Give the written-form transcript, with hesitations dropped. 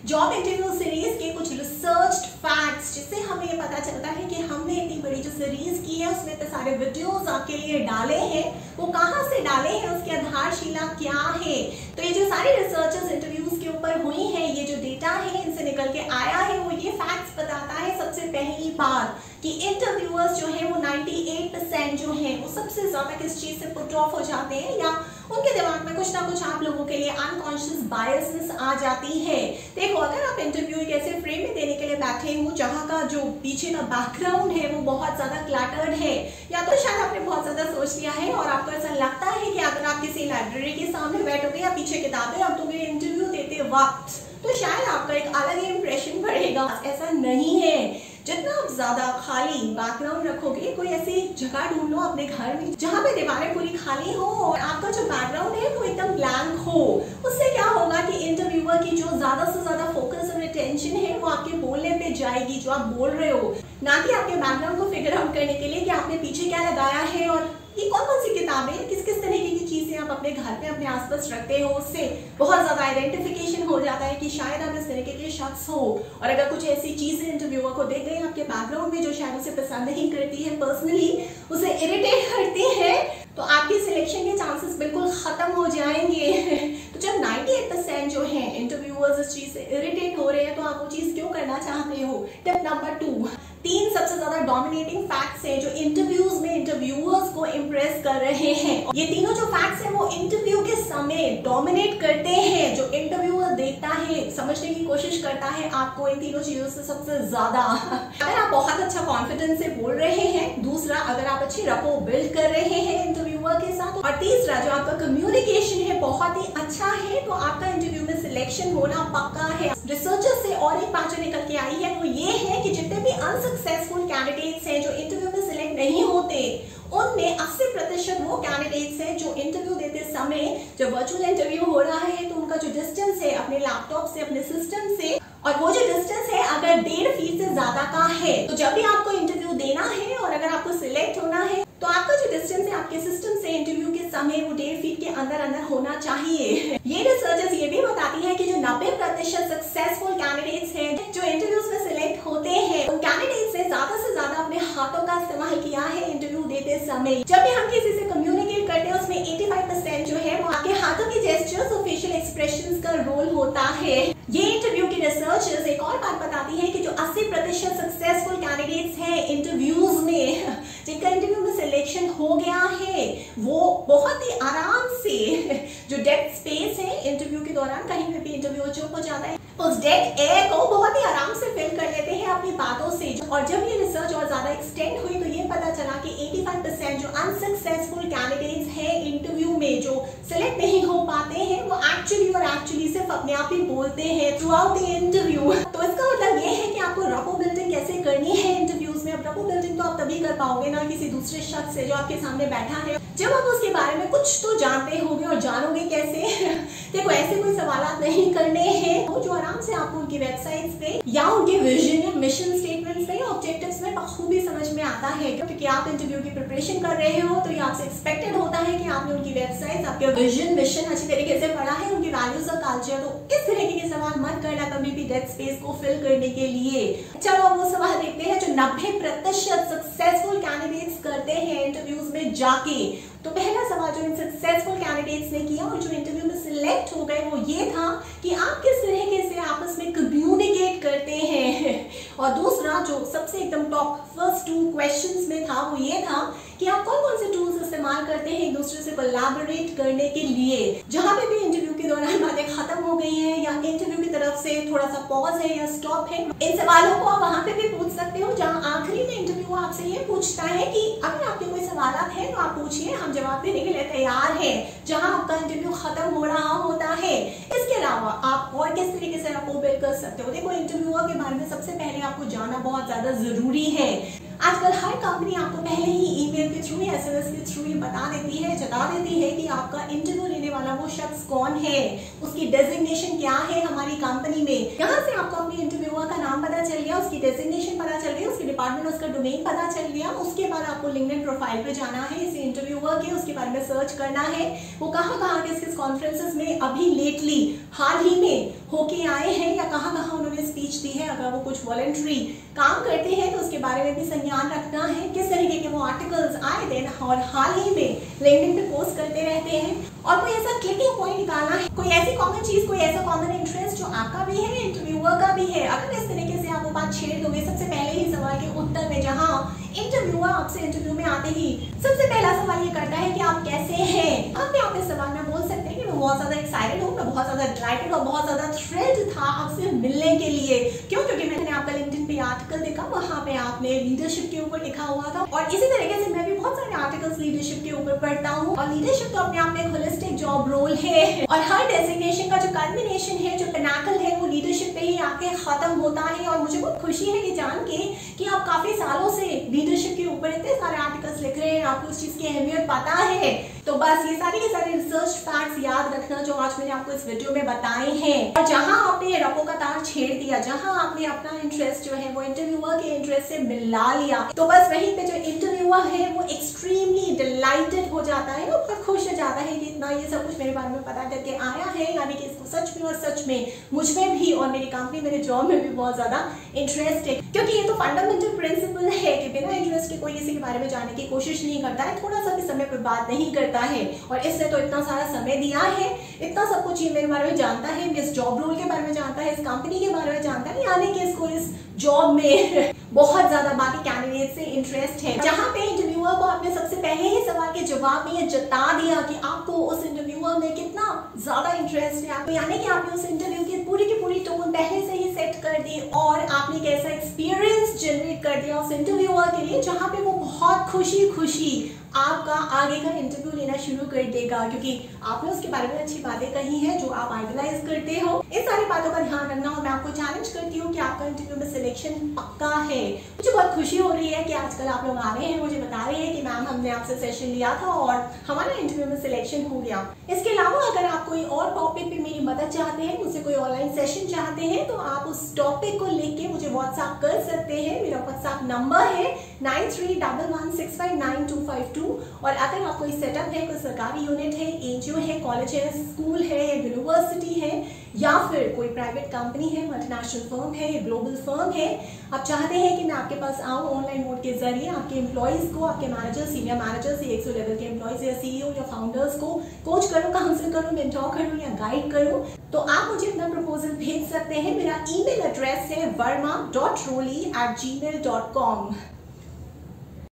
Job interview series के कुछ researched facts, जिससे हमें ये पता चलता है कि हमने इतनी बड़ी जो सीरीज की है उसमें इतने सारे वीडियोस आपके लिए डाले हैं, वो कहाँ से डाले हैं, उसकी आधारशिला क्या है। तो ये जो सारी रिसर्चेस इंटरव्यूज के ऊपर हुई हैं, ये जो डेटा है इनसे निकल के आया है, वो ये फैक्ट्स बताता है सबसे पहली बात कि इंटरव्यूअर्स जो है वो 98% जो है वो सबसे ज्यादा किस चीज से पुट ऑफ हो जाते हैं, या उनके दिमाग में कुछ ना कुछ आप लोगों के लिए अनकॉन्शियस बायसेस आ जाती है। देखो, अगर आप इंटरव्यू एक ऐसे फ्रेम में देने के लिए बैठे हो जहां का जो पीछे का बैकग्राउंड है वो बहुत ज्यादा क्लटर्ड है, या तो शायद आपने बहुत ज्यादा सोच लिया है और आपको ऐसा लगता है कि अगर आप किसी लाइब्रेरी के सामने बैठोगे या पीछे किताबें रख दोगे इंटरव्यू देते वक्त, तो शायद आपका एक अलग ही इंप्रेशन पड़ेगा। ऐसा नहीं है। जितना आप ज्यादा खाली बैकग्राउंड रखोगे, कोई ऐसी जगह ढूंढ लो अपने घर में जहाँ पे दीवारें पूरी खाली हो और आपका जो बैकग्राउंड है वो एकदम ब्लैंक हो। उससे क्या होगा कि इंटरव्यूअर की जो ज्यादा से ज्यादा फोकस और अटेंशन है वो आपके बोलने पे जाएगी, जो आप बोल रहे हो, ना कि आपके बैकग्राउंड को फिगर आउट करने के लिए कि आपने पीछे क्या लगाया है और ये कौन कौन सी किताबें, किस किस तरीके की चीजें आप अपने घर पे अपने आसपास रखते हो। उससे बहुत ज्यादा आइडेंटिफिकेशन हो जाता है कि शायद आप इस तरीके के शख्स हो। और अगर कुछ ऐसी चीजें इंटरव्यूअर को देख गई आपके बैकग्राउंड में जो शायद उसे पसंद नहीं करती है, पर्सनली उसे इरिटेट करती है, तो आपकी सिलेक्शन के चांसेस बिल्कुल खत्म हो जाएंगे। तो जब 98% जो है इंटरव्यूअर्स इस चीज से इरिटेट हो रहे हैं, तो आप वो चीज क्यों करना चाहते हो। टिप नंबर 2, 3 सबसे ज्यादा डोमिनेटिंग फैक्ट्स हैं जो इंटरव्यूज में इंटरव्यूअर्स को इंप्रेस कर रहे हैं। ये तीनों जो फैक्ट्स हैं वो इंटरव्यू के समय डोमिनेट करते हैं। जो इंटरव्यूअर देखता है, समझने की कोशिश करता है आपको इन तीनों चीजों से सबसे ज्यादा। अगर आप बहुत अच्छा कॉन्फिडेंस से बोल रहे हैं, दूसरा अगर आप अच्छी रपो बिल्ड कर रहे हैं इंटरव्यूअर के साथ, और तीसरा जो आपका कम्युनिकेशन है बहुत ही अच्छा है, तो आपका इंटरव्यू में सिलेक्शन होना पक्का है। रिसर्चर से और एक बात जो निकल के आई है वो ये है कि जितने भी अनसक्सेसफुल कैंडिडेट्स हैं जो इंटरव्यू में सिलेक्ट नहीं होते, उनमें 80% वो कैंडिडेट्स हैं जो इंटरव्यू देते समय, जब वर्चुअल इंटरव्यू हो रहा है तो उनका जो डिस्टेंस है अपने लैपटॉप से अपने सिस्टम से, और वो जो डिस्टेंस है अगर 1.5 फीट से ज्यादा का है, तो जब भी आपको इंटरव्यू देना है और अगर आपको सिलेक्ट होना है तो आपका जो डिस्टेंस है आपके सिस्टम से इंटरव्यू के समय वो 1.5 फीट के अंदर अंदर होना चाहिए। ये रिसर्चेस ये भी बताती है कि जो 90% सक्सेसफुल कैंडिडेट्स हैं जो इंटरव्यूज में सिलेक्ट होते हैं, उन कैंडिडेट्स ने ज्यादा से ज्यादा अपने हाथों का इस्तेमाल किया है इंटरव्यू देते समय। जब भी हम किसी से कम्युनिकेट करते हैं उसमें 85% जो है वो आपके हाथों की जेस्चर्स और फेशियल एक्सप्रेशंस का रोल होता है। ये इंटरव्यू की रिसर्चर्स एक और बात बताती है कि जो 80% सक्सेसफुल कैंडिडेट्स हैं इंटरव्यूज में, जिनका इंटरव्यू में सिलेक्शन हो गया है, वो बहुत ही आराम से जो डेड स्पेस है इंटरव्यू के दौरान, कहीं पे भी इंटरव्यू चुप हो जाता है, उस डेड एयर को बहुत ही आराम से फिल कर लेते हैं अपनी बातों से। और जब ये रिसर्च और ज्यादा एक्सटेंड हुई तो ये पता चला कि 85% जो अनसक्सेसफुल कैंडिडेट्स हैं इंटरव्यू में जो सिलेक्ट नहीं हो पाते हैं, वो एक्चुअली सिर्फ अपने आप ही बोलते हैं थ्रू आउट द इंटरव्यू। तो इसका मतलब ये है कि आपको रपो बिल्डिंग कैसे करनी है इंटरव्यूज में। अब रपो बिल्डिंग तो आप तभी कर पाओगे ना किसी दूसरे शख्स से जो आपके सामने बैठा है, जब आप उसके बारे में कुछ तो जानते होगे। और जानोगे कैसे? देखो, ऐसे कोई सवाल नहीं करने हैं जो आराम से आपको उनकी वेबसाइट्स पे या उनके विजन या मिशन स्टेटमेंट्स पे, ऑब्जेक्टिव्स में बखूबी समझ में आता है। क्योंकि आप इंटरव्यू की प्रिपरेशन कर रहे हो तो ये आपसे एक्सपेक्टेड होता है कि आपने उनकी वेबसाइट्स, आपके विजन मिशन अच्छी तरीके से पढ़ा है, उनकी वैल्यूज और कल्चर। तो इस तरीके के सवाल मत करना कभी भी डेड स्पेस को फिल करने के लिए। चलो अब वो सवाल देखते हैं जो 90% सक्सेसफुल कैंडिडेट्स करते हैं इंटरव्यूज में जाके। तो पहला सवाल जो इन सक्सेसफुल कैंडिडेट्स ने किया और जो इंटरव्यू में सिलेक्ट हो गए वो ये था कि आप किस तरीके से आपस में कम्युनिकेट करते हैं। और दूसरा जो सबसे एकदम टॉप फर्स्ट 2 क्वेश्चंस में था वो ये था कि आप कौन कौन से टूल्स इस्तेमाल करते हैं एक दूसरे से कोलैबोरेट करने के लिए। जहां पे भी इंटरव्यू के दौरान बातें खत्म हो गई हैं या इंटरव्यू की तरफ से थोड़ा सा पॉज है या स्टॉप है, इन सवालों को आप वहां पे भी पूछ सकते हो। जहां आखिरी में इंटरव्यू आपसे ये पूछता है कि अगर आपके कोई सवाल हैं तो आप पूछिए, हम जवाब देने के लिए तैयार हैं। जहां आपका इंटरव्यू खत्म हो रहा होता है। इसके अलावा आप और किस तरीके से रपो बिल्ड कर सकते हो। देखो, इंटरव्यूअर के बारे में सबसे पहले आपको जानना बहुत ज्यादा जरूरी है। आजकल हर कंपनी आपको पहले ही ईमेल के थ्रू या एसएमएस के थ्रू ये बता देती है, जता देती है कि आपका इंटरव्यू लेने वाला वो शख्स कौन है, उसकी डेजिग्नेशन क्या है हमारी कंपनी में। यहाँ से आपको अपने इंटरव्यूअर का नाम पता चल गया, उसकी डेजिग्नेशन पता चल गई, उसकी डिपार्टमेंट, उसका डोमेन पता चल गया। उसके बाद आपको लिंक्डइन प्रोफाइल पे जाना है, इसी इंटरव्यूअर के उसके बारे में सर्च करना है, वो कहाँ किस कॉन्फ्रेंसेस में अभी लेटली हाल ही में होके आए हैं या कहाँ उन्होंने स्पीच दी है। अगर वो कुछ वॉलंटरी काम करते हैं तो उसके बारे में भी संज्ञान रखना है, किस तरीके के वो आर्टिकल्स आए दिन और हाल ही में लिंक्डइन पे पोस्ट करते रहते हैं, और कोई ऐसा क्लिकिंग पॉइंट निकालना है, कोई ऐसी कॉमन चीज, कोई ऐसा कॉमन इंटरेस्ट जो आपका भी है, इंटरव्यूअर का भी है। अगर इस तरीके से आप वो बात छेड़ दोगे सबसे पहले ही सवाल के उत्तर में, जहाँ इंटरव्यूअर आपसे इंटरव्यू में आते ही सबसे पहला सवाल ये करता है कि आप कैसे हैं। आप इस सवाल में बोल सकते हैं कि मैं बहुत ज्यादा एक्साइटेड हूँ, मैं बहुत ज्यादा डिलाइटेड और बहुत ज्यादा थ्रिल्ड था आपसे मिलने के लिए। क्यों? क्योंकि मैंने आपका लिंक्डइन पे आर्टिकल देखा, वहाँ पे आपने लीडरशिप के ऊपर लिखा हुआ था, और इसी तरीके से मैं भी बहुत सारे आर्टिकल्स लीडरशिप के ऊपर पढ़ता हूँ। और लीडरशिप तो अपने आप में एक होलिस्टिक जॉब रोल है, और हर डेजिग्नेशन का जो कल्मिनेशन है, जो पिनाकल है, वो लीडरशिप पे ही आके खत्म होता है। और मुझे बहुत खुशी है ये जान के कि आप काफी सालों से लीडरशिप के ऊपर इतने सारे आर्टिकल्स लिख रहे हैं, आपको उस चीज की अहमियत पता है। तो बस ये सारे रिसर्च फैक्ट्स याद रखना जो आज मैंने आपको इस वीडियो में बताए हैं। और जहां आपने रफो का तार छेड़ दिया, जहां आपने अपना इंटरेस्ट जो है वो इंटरव्यूअर के इंटरेस्ट से मिला लिया, तो बस वहीं पे जो इंटरव्यूअर है वो एक्सट्रीमली डिलाइटेड हो जाता है, वो बहुत खुश हो जाता है कि इतना ये सब कुछ मेरे बारे में पता करके आया है, यानी कि इसको सच में और सच में मुझ में भी और मेरी कंपनी, मेरे जॉब में भी बहुत ज्यादा इंटरेस्ट है। क्योंकि ये तो फंडामेंटल प्रिंसिपल है कि बिना इंटरेस्ट के कोई किसी के बारे में जानने की कोशिश नहीं करता है, थोड़ा सा भी समय पर बात नहीं करता है। और इसने तो इतना सारा समय दिया है, इतना सब कुछ ये मेरे बारे में जानता है, इस जॉब रोल के बारे में जानता है, इस कंपनी के बारे में जानता है, यानी कि इसको इस जॉब में बहुत ज्यादा बाकी कैंडिडेट से इंटरेस्ट है। जहां पे इंटरव्यूअर को आपने सबसे पहले ही सवाल के जवाब में ये जता दिया कि आपको उस इंटरव्यूअर में कितना ज्यादा इंटरेस्ट है, आपको, यानी कि आपने उस इंटरव्यू की पूरी टोन पहले से ही सेट कर दी, और आपने एक ऐसा एक्सपीरियंस जनरेट कर दिया उस इंटरव्यूअर के लिए जहां पे वो बहुत खुशी आपका आगे का इंटरव्यू लेना शुरू कर देगा, क्योंकि आपने उसके बारे में अच्छी बातें कही हैं जो आप आइडलाइज करते हो। इन सारी बातों का ध्यान रखना, और मैं आपको चैलेंज करती हूँ कि आपका इंटरव्यू में सिलेक्शन पक्का है। मुझे बहुत खुशी हो रही है कि आजकल आप लोग आ रहे हैं, मुझे बता रहे हैं कि मैम हमने आपसे सेशन लिया था और हमारा इंटरव्यू में सिलेक्शन हो गया। इसके अलावा अगर आप कोई और टॉपिक पे मेरी मदद चाहते हैं, मुझसे कोई ऑनलाइन सेशन चाहते हैं, तो आप उस टॉपिक को लिख के मुझे व्हाट्सएप कर सकते हैं। मेरा व्हाट्सएप नंबर है 9311659252। और अगर आप कोई सेटअप है, कोई सरकारी यूनिट है, एनजीओ है, कॉलेज है, स्कूल है, यूनिवर्सिटी है, या फिर कोई प्राइवेट कंपनी है, मल्टीनेशनल फर्म है, ग्लोबल फर्म है, आप चाहते हैं कि मैं आपके पास आऊँ ऑनलाइन मोड के जरिए, आपके एम्प्लॉयज को, आपके मैनेजर, सीनियर मैनेजर्स, 100 लेवल के एम्प्लॉयज या सीईओ या फाउंडर्स को कोच करूँ, काउंसिल करूँ, मेंटोर करूँ या गाइड करूँ, तो आप मुझे अपना प्रपोजल भेज सकते हैं। मेरा ईमेल एड्रेस है verma.roli@gmail.com।